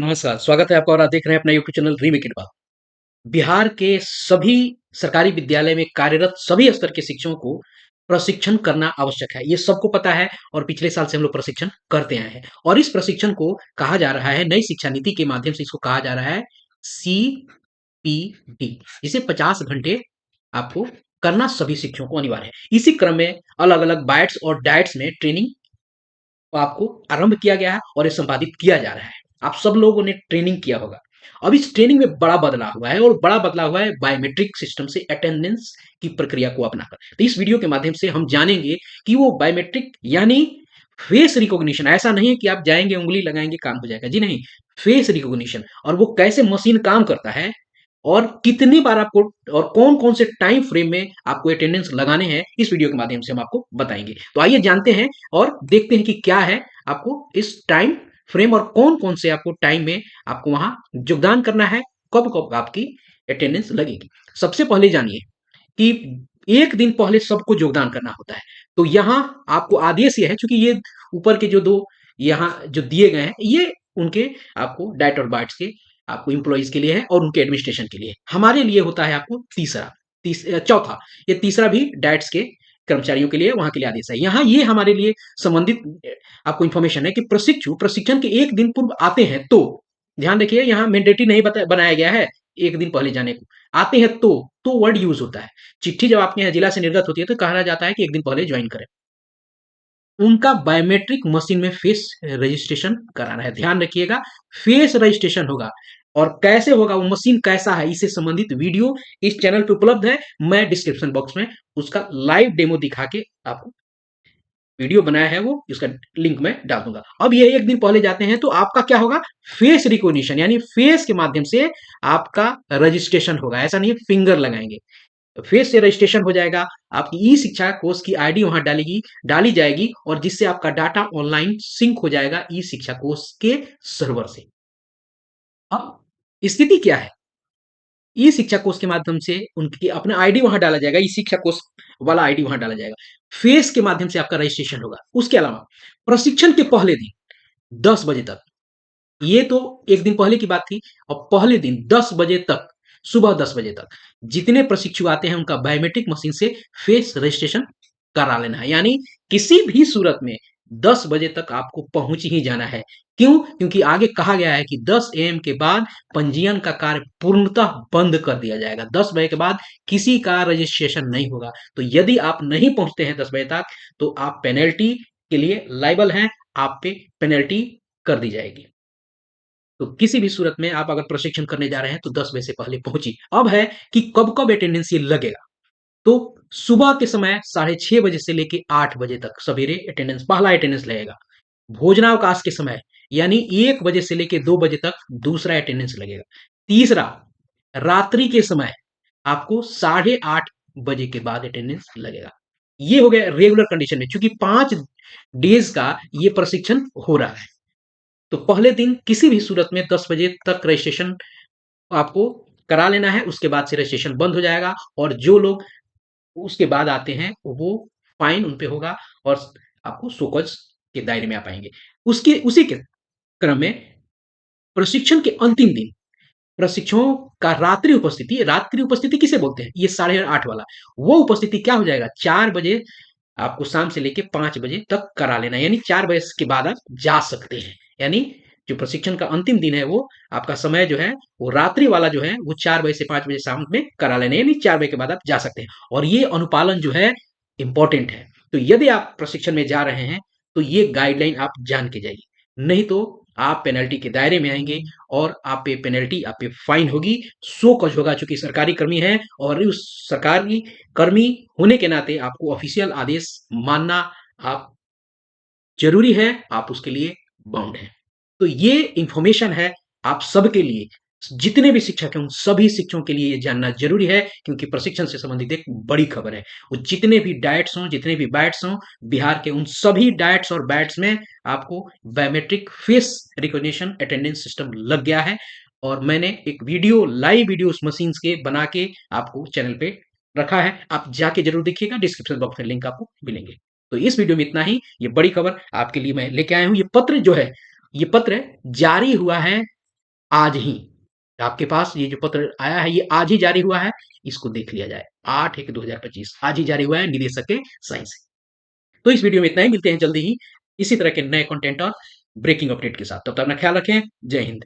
नमस्कार, स्वागत है आपका और आप देख रहे हैं अपना यूट्यूब चैनल रीमेक इट बात। बिहार के सभी सरकारी विद्यालय में कार्यरत सभी स्तर के शिक्षकों को प्रशिक्षण करना आवश्यक है। ये सबको पता है और पिछले साल से हम लोग प्रशिक्षण करते आए हैं और इस प्रशिक्षण को कहा जा रहा है नई शिक्षा नीति के माध्यम से इसको कहा जा रहा है सीपीटी। इसे 50 घंटे आपको करना सभी शिक्षकों को अनिवार्य है। इसी क्रम में अलग-अलग बाइट्स और डाइट्स में ट्रेनिंग आपको आरंभ किया गया है और ये संपादित किया जा रहा है। आप सब लोगों ने ट्रेनिंग किया होगा। अब इस ट्रेनिंग में बड़ा बदलाव हुआ है और बड़ा बदलाव हुआ है बायोमेट्रिक सिस्टम से अटेंडेंस की प्रक्रिया को अपनाकर। तो इस वीडियो के माध्यम से हम जानेंगे कि वो बायोमेट्रिक यानी फेस रिकॉग्निशन, ऐसा नहीं है कि आप जाएंगे उंगली लगाएंगे काम हो जाएगा, जी नहीं। फेस रिकॉग्निशन और वो कैसे मशीन काम करता है और कितनी बार आपको और कौन-कौन से टाइम फ्रेम में आपको अटेंडेंस लगाने हैं, इस वीडियो के माध्यम से हम आपको बताएँगे। तो आइए जानते हैं और देखते हैं कि क्या है आपको इस टाइम फ्रेम और कौन-कौन से आपको टाइम में आपको वहाँ योगदान करना है, कब-कब आपकी अटेंडेंस लगेगी। सबसे पहले जानिए कि 1 दिन पहले सबको योगदान करना होता है। तो यहाँ आपको आदेश ये है, चूँकि ये ऊपर के जो 2 यहाँ जो दिए गए हैं, ये उनके आपको डाइट और बाइट्स के आपको एम्प्लॉइज़ के लिए है और उनके एडमिनिस्ट्रेशन के लिए है। हमारे लिए होता है आपको चौथा, ये तीसरा भी डाइट्स के कर्मचारियों के लिए, वहाँ के लिए आदेश है। यहाँ ये हमारे लिए संबंधित आपको इन्फॉर्मेशन है कि प्रशिक्षण के 1 दिन पूर्व आते हैं तो, ध्यान रखिए यहाँ मैंडेटरी नहीं बनाया गया है 1 दिन पहले जाने को। आते हैं तो वर्ड यूज़ होता है। चिट्ठी जब आपके यहाँ जिला से निर्गत होती है तो कहा जाता है कि 1 दिन पहले जॉइन करें। उनका बायोमेट्रिक मशीन में फेस रजिस्ट्रेशन कराना है। ध्यान रखिएगा, फेस रजिस्ट्रेशन होगा और कैसे होगा, वो मशीन कैसा है, इससे संबंधित वीडियो इस चैनल पे उपलब्ध है। मैं डिस्क्रिप्शन बॉक्स में उसका लाइव डेमो दिखा के आपको वीडियो बनाया है, वो उसका लिंक मैं डाल दूंगा। अब ये 1 दिन पहले जाते हैं तो आपका क्या होगा, फेस रिकॉग्निशन यानी फेस के माध्यम से आपका रजिस्ट्रेशन होगा। ऐसा नहीं है फिंगर लगाएंगे, फेस से रजिस्ट्रेशन हो जाएगा। आपकी ई शिक्षा कोर्स की आईडी वहां डाली जाएगी और जिससे आपका डाटा ऑनलाइन सिंक हो जाएगा ई शिक्षा कोर्स के सर्वर से। अब स्थिति क्या है, ई शिक्षा कोर्स के माध्यम से उनकी अपना आईडी वहां डाला जाएगा, ई शिक्षा कोर्स वाला आईडी वहां डाला जाएगा। फेस के माध्यम से आपका रजिस्ट्रेशन होगा। उसके अलावा प्रशिक्षण के पहले दिन 10 बजे तक, ये तो 1 दिन पहले की बात थी, और पहले दिन 10 बजे तक, सुबह 10 बजे तक जितने प्रशिक्षु आते हैं उनका बायोमेट्रिक मशीन से फेस रजिस्ट्रेशन करा लेना है। यानी किसी भी सूरत में 10 बजे तक आपको पहुंच ही जाना है। क्यों? क्योंकि आगे कहा गया है कि 10 एएम के बाद पंजीयन का कार्य पूर्णतः बंद कर दिया जाएगा। 10 बजे के बाद किसी का रजिस्ट्रेशन नहीं होगा। तो यदि आप नहीं पहुंचते हैं 10 बजे तक तो आप पेनल्टी के लिए लायबल हैं, आप पे पेनल्टी कर दी जाएगी। तो किसी भी सूरत में आप अगर प्रशिक्षण करने जा रहे हैं तो 10 बजे से पहले पहुंचिए। अब है कि कब-कब अटेंडेंस ये लगेगा। तो सुबह के समय 6:30 बजे से लेके 8 बजे तक सवेरे अटेंडेंस, पहला अटेंडेंस लगेगा। भोजनावकाश के समय यानी 1 बजे से लेके 2 बजे तक दूसरा अटेंडेंस लगेगा। तीसरा, रात्रि के समय आपको 8:30 बजे के बाद अटेंडेंस लगेगा। ये हो गया रेगुलर कंडीशन में, चूंकि 5 डेज का ये प्रशिक्षण हो रहा है। तो पहले दिन किसी भी सूरत में 10 बजे तक रजिस्ट्रेशन आपको करा लेना है, उसके बाद से रजिस्ट्रेशन बंद हो जाएगा और जो लोग उसके बाद आते हैं वो फाइन उन पे होगा और आपको शोकज के दायरे में आ पाएंगे। उसके उसी के क्रम में प्रशिक्षण के अंतिम दिन प्रशिक्षुओं का रात्रि उपस्थिति किसे बोलते हैं, ये 8:30 वाला, वो उपस्थिति क्या हो जाएगा, 4 बजे आपको शाम से लेके 5 बजे तक करा लेना है। यानी 4 बजे के बाद आप जा सकते हैं। यानी जो प्रशिक्षण का अंतिम दिन है वो आपका समय जो है वो रात्रि वाला जो है वो 4 बजे से 5 बजे शाम में करा लेना है। यानी 4 बजे के बाद आप जा सकते हैं और ये अनुपालन जो है इंपॉर्टेंट है। तो यदि आप प्रशिक्षण में जा रहे हैं तो ये गाइडलाइन आप जान के जाइए, नहीं तो आप पेनल्टी के दायरे में आएंगे और आप पे पेनल्टी, आप पे फाइन होगी, सो कज होगा। चूंकि सरकारी कर्मी है और उस सरकारी कर्मी होने के नाते आपको ऑफिशियल आदेश मानना आप जरूरी है, आप उसके लिए बाउंड हैं। तो ये इंफॉर्मेशन है आप सबके लिए, जितने भी शिक्षक हैं उन सभी शिक्षकों के लिए ये जानना जरूरी है, क्योंकि प्रशिक्षण से संबंधित एक बड़ी खबर है। वो जितने भी डाइट्स हों, जितने भी बैट्स हों बिहार के, उन सभी डाइट्स और बैट्स में आपको biometric face recognition attendance system लग गया है और मैंने एक वीडियो, लाइव वीडियो उस मशीन के बना के आपको चैनल पे रखा है। आप जाके जरूर देखिएगा, डिस्क्रिप्शन बॉक्स में लिंक आपको मिलेंगे। तो इस वीडियो में इतना ही। ये बड़ी खबर आपके लिए मैं लेके आया हूं। ये पत्र जो है, ये पत्र जारी हुआ है आज ही आपके पास ये जो पत्र आया है, ये आज ही जारी हुआ है, इसको देख लिया जाए। 8/1/2025 आज ही जारी हुआ है निदेशक के साइन से। तो इस वीडियो में इतना ही, मिलते हैं जल्दी ही इसी तरह के नए कंटेंट और ब्रेकिंग अपडेट के साथ। तब तक अपना ख्याल रखें। जय हिंद।